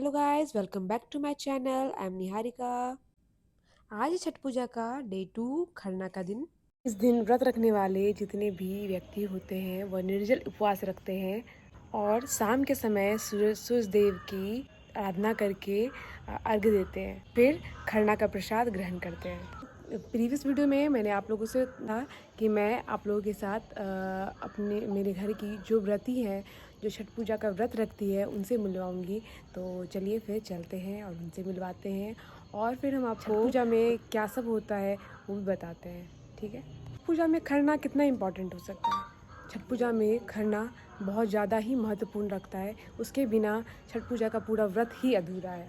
Hello guys, welcome back to my channel. I am Niharika. आज है छठ पूजा का डे 2, खरना का दिन। इस दिन व्रत रखने वाले जितने भी व्यक्ति होते हैं वह निर्जल उपवास रखते हैं और शाम के समय सूरज देव की आराधना करके अर्घ्य देते हैं, फिर खरना का प्रसाद ग्रहण करते हैं। प्रीवियस वीडियो में मैंने आप लोगों से कहा कि मैं आप लोगों के साथ मेरे घर की जो व्रती है, जो छठ पूजा का व्रत रखती है, उनसे मिलवाऊंगी। तो चलिए फिर चलते हैं और उनसे मिलवाते हैं और फिर हम आपको छठ पूजा में क्या सब होता है वो भी बताते हैं। ठीक है। पूजा में खरना कितना इम्पोर्टेंट हो सकता है। छठ पूजा में खरना बहुत ज़्यादा ही महत्वपूर्ण रखता है। उसके बिना छठ पूजा का पूरा व्रत ही अधूरा है।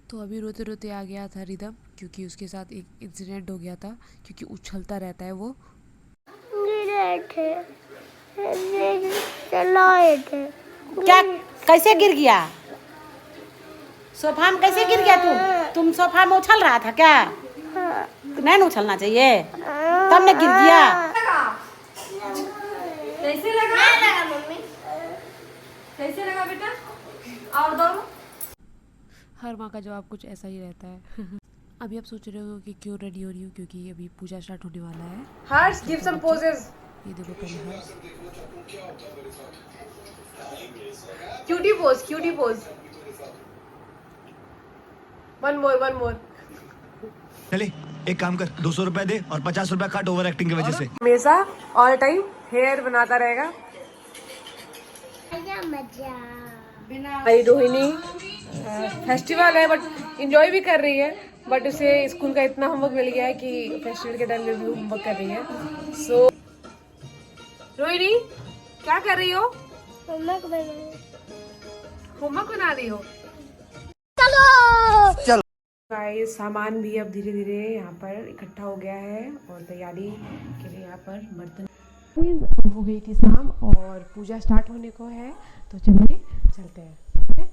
तो अभी रोते रोते आ गया था रिदम, क्योंकि उसके साथ एक इंसिडेंट हो गया था, क्योंकि उछलता रहता है वो। चलाए थे क्या? कैसे गिर गया? सोफा में कैसे गिर गया? तुम सोफा में उछल रहा था क्या? नहीं न उछलना चाहिए, तब न गिर गया। कैसे लगा मम्मी? कैसे लगा बेटा? और दोनों? हर माँ का जवाब कुछ ऐसा ही रहता है। अभी आप सोच रहे हो कि क्यों रेडी हो रही हूँ, क्योंकि अभी पूजा स्टार्ट होने वाला है। Harsh, give some poses. ये देखो पहले Harsh, cutie pose, cutie pose. One more. चले एक काम कर, 200 रुपए दे और 50 रुपए काट ओवर एक्टिंग की वजह से। हमेशा ऑल टाइम हेयर बनाता रहेगा। भाई रोहिणी फेस्टिवल है बट इंजॉय भी कर रही है, बट उसे स्कूल का इतना होमवर्क मिल गया है कि फेस्टिवल के टाइम में भी होमवर्क कर रही है। सो रोहिणी क्या कर रही हो? होमवर्क बना रही हो? चलो गाइस, सामान भी अब धीरे धीरे यहाँ पर इकट्ठा हो गया है और तैयारी के लिए यहाँ पर बर्तन हो गई थी शाम और पूजा स्टार्ट होने को है। तो चलिए चलते हैं। ठीक है?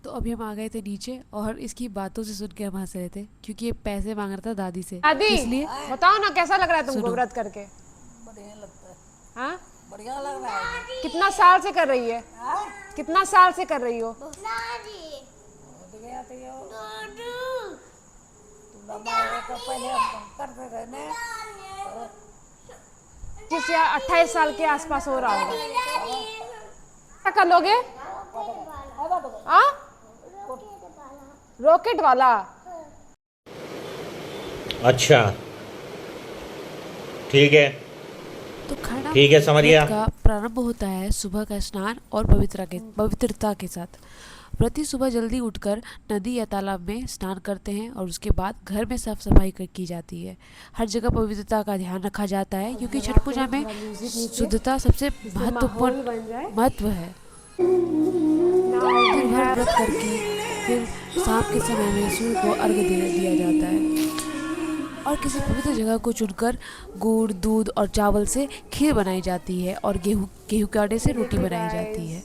तो अभी हम आ गए थे नीचे और इसकी बातों से सुन के हम हंस रहे थे, क्योंकि ये पैसे मांग रहा था दादी से। दादी इसलिए बताओ ना, कैसा लग रहा है तुमको व्रत करके? बढ़िया लगता है। हाँ, बढ़िया लग रहा है। कितना साल से कर रही है? कितना साल से कर रही हो? जिस 28 साल के आसपास हो रहा होगा। क्या कर लोगे? रॉकेट वाला? अच्छा ठीक है, तो खरना ठीक है, समझ गया। का प्रारंभ होता है सुबह का स्नान और पवित्रता के साथ। व्रती सुबह जल्दी उठकर नदी या तालाब में स्नान करते हैं और उसके बाद घर में साफ सफाई की जाती है। हर जगह पवित्रता का ध्यान रखा जाता है, क्योंकि छठ पूजा में शुद्धता सबसे महत्वपूर्ण महत्व है। दिन भर व्रत करके फिर शाम के समय में सूर्य को अर्घ्य दिया जाता है और किसी पवित्र जगह को चुनकर गुड़, दूध और चावल से खीर बनाई जाती है और गेहूं के आटे से रोटी बनाई जाती है।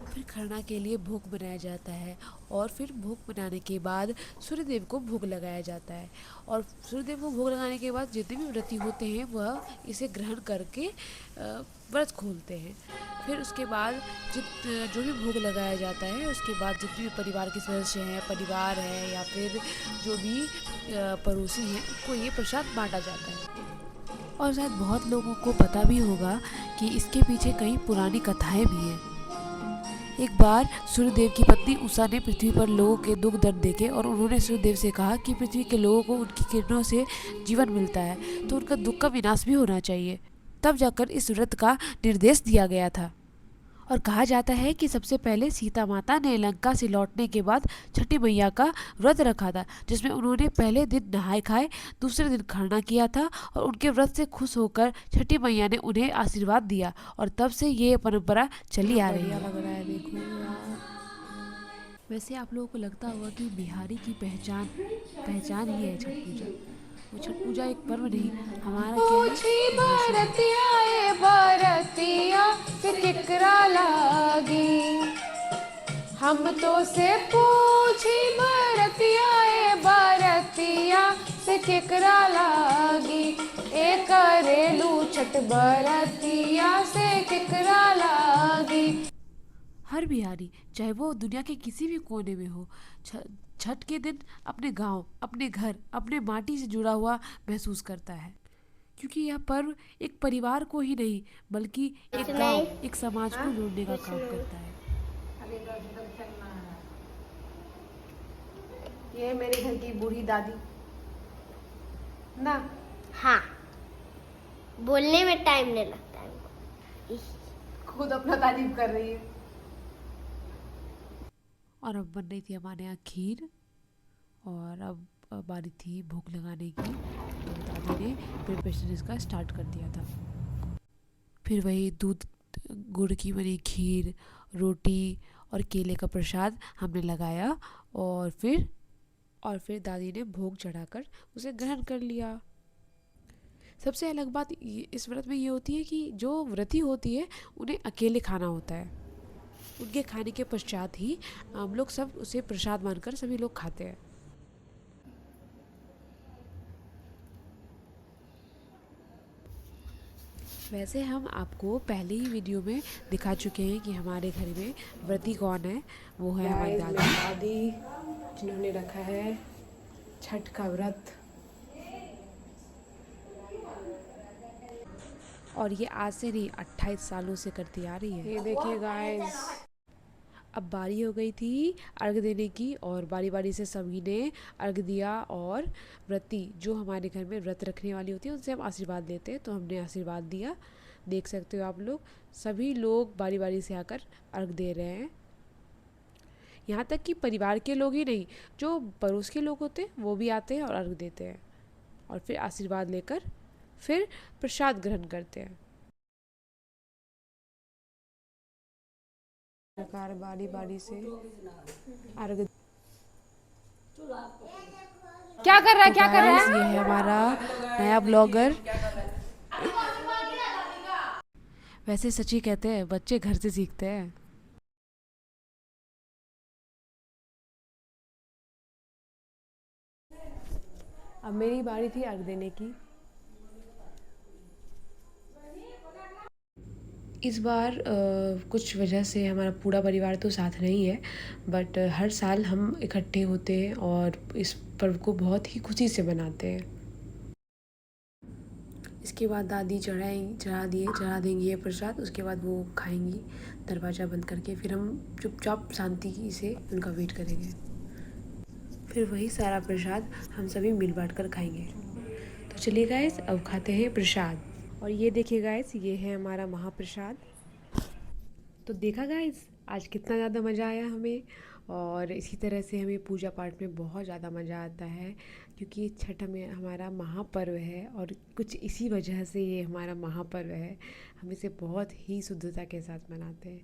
फिर खरना के लिए भोग बनाया जाता है और फिर भोग बनाने के बाद सूर्यदेव को भोग लगाया जाता है और सूर्यदेव को भोग लगाने के बाद जितने भी व्रती होते हैं वह इसे ग्रहण करके व्रत खोलते हैं। फिर उसके बाद जो भी भोग लगाया जाता है, उसके बाद जितने भी परिवार के सदस्य हैं, परिवार है या फिर जो भी पड़ोसी हैं, उनको ये प्रसाद बांटा जाता है। और शायद बहुत लोगों को पता भी होगा कि इसके पीछे कई पुरानी कथाएं भी हैं। एक बार सूर्यदेव की पत्नी उषा ने पृथ्वी पर लोगों के दुख दर्द देखे और उन्होंने सूर्यदेव से कहा कि पृथ्वी के लोगों को उनकी किरणों से जीवन मिलता है, तो उनका दुख का विनाश भी होना चाहिए। तब जाकर इस व्रत का निर्देश दिया गया था। और कहा जाता है कि सबसे पहले सीता माता ने लंका से लौटने के बाद छठी मैया का व्रत रखा था, जिसमें उन्होंने पहले दिन नहाए खाए, दूसरे दिन खरना किया था और उनके व्रत से खुश होकर छठी मैया ने उन्हें आशीर्वाद दिया और तब से ये परंपरा चली आ रही है। लग रहा है, देखो यार। वैसे आप लोगों को लगता होगा कि बिहारी की पहचान ही है छठ पूजा। वो छठ पूजा एक पर्व नहीं, हमारा हम तो से पूछी बरतिया ए बरतिया से केकरा लागी, ए करेलू छठ बरतिया से केकरा लागी। हर बिहारी, चाहे वो दुनिया के किसी भी कोने में हो, छठ के दिन अपने गांव, अपने घर, अपने माटी से जुड़ा हुआ महसूस करता है, क्योंकि यह पर्व एक परिवार को ही नहीं बल्कि एक गांव, एक समाज को जोड़ने का काम करता है। ये है मेरे घर की बूढ़ी दादी ना। हाँ, बोलने में टाइम नहीं लगता है हमको। खुद अपना तारीफ कर रही है। और अब बन रही थी हमारे यहाँ खीर, और अब बारी थी भूख लगाने की, तो दादी ने प्रिपरेशन इसका स्टार्ट कर दिया था। फिर वही दूध गुड़ की बनी खीर, रोटी और केले का प्रसाद हमने लगाया, और फिर दादी ने भोग चढ़ाकर उसे ग्रहण कर लिया। सबसे अलग बात इस व्रत में ये होती है कि जो व्रती होती है उन्हें अकेले खाना होता है। उनके खाने के पश्चात ही हम लोग सब उसे प्रसाद मानकर सभी लोग खाते हैं। वैसे हम आपको पहले ही वीडियो में दिखा चुके हैं कि हमारे घर में व्रती कौन है। वो है हमारी दादी, जिन्होंने रखा है छठ का व्रत। और ये आज से नहीं 28 सालों से करती आ रही है। ये देखिए गाइस, अब बारी हो गई थी अर्घ देने की, और बारी बारी से सभी ने अर्घ दिया। और व्रती जो हमारे घर में व्रत रखने वाली होती है उनसे हम आशीर्वाद लेते हैं, तो हमने आशीर्वाद दिया। देख सकते हो आप लोग, सभी लोग बारी बारी से आकर अर्घ दे रहे हैं। यहाँ तक कि परिवार के लोग ही नहीं, जो पड़ोस के लोग होते हैं वो भी आते हैं और अर्घ देते हैं, और फिर आशीर्वाद लेकर फिर प्रसाद ग्रहण करते हैं। सरकार बारी बारी से अर्घ। क्या कर रहा है, क्या कर रहा है? ये है हमारा नया ब्लॉगर। वैसे सच्ची कहते हैं बच्चे घर से सीखते हैं। अब मेरी बारी थी अर्घ देने की। इस बार कुछ वजह से हमारा पूरा परिवार तो साथ नहीं है, बट हर साल हम इकट्ठे होते हैं और इस पर्व को बहुत ही खुशी से मनाते हैं। इसके बाद दादी चढ़ा देंगी ये प्रसाद। उसके बाद वो खाएंगी दरवाज़ा बंद करके। फिर हम चुपचाप शांति से उनका वेट करेंगे। फिर वही सारा प्रसाद हम सभी मिल बांट कर खाएंगे। तो चलिए गाइस, अब खाते हैं प्रसाद। और ये देखिए गाइस, ये है हमारा महाप्रसाद। तो देखा गाइस, आज कितना ज़्यादा मज़ा आया हमें। और इसी तरह से हमें पूजा पाठ में बहुत ज़्यादा मज़ा आता है, क्योंकि छठ में हमारा महापर्व है, और कुछ इसी वजह से ये हमारा महापर्व है। हम इसे बहुत ही शुद्धता के साथ मनाते हैं।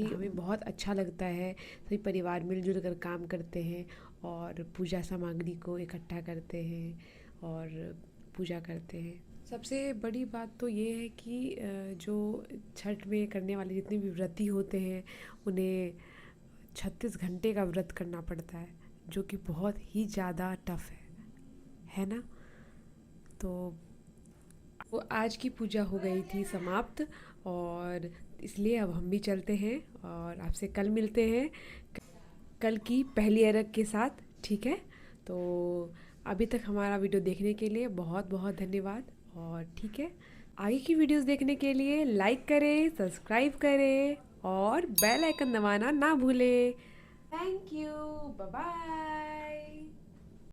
हमें बहुत अच्छा लगता है। सभी परिवार मिलजुल कर काम करते हैं और पूजा सामग्री को इकट्ठा करते हैं और पूजा करते हैं। सबसे बड़ी बात तो ये है कि जो छठ में करने वाले जितने भी व्रती होते हैं उन्हें 36 घंटे का व्रत करना पड़ता है, जो कि बहुत ही ज़्यादा टफ है ना। तो वो आज की पूजा हो गई थी समाप्त, और इसलिए अब हम भी चलते हैं और आपसे कल मिलते हैं, कल की पहली अर्घ के साथ, ठीक है। तो अभी तक हमारा वीडियो देखने के लिए बहुत बहुत धन्यवाद। और ठीक है, आगे की वीडियोस देखने के लिए लाइक करें, सब्सक्राइब करें और बेल आइकन दबाना ना भूलें। Thank you, bye bye.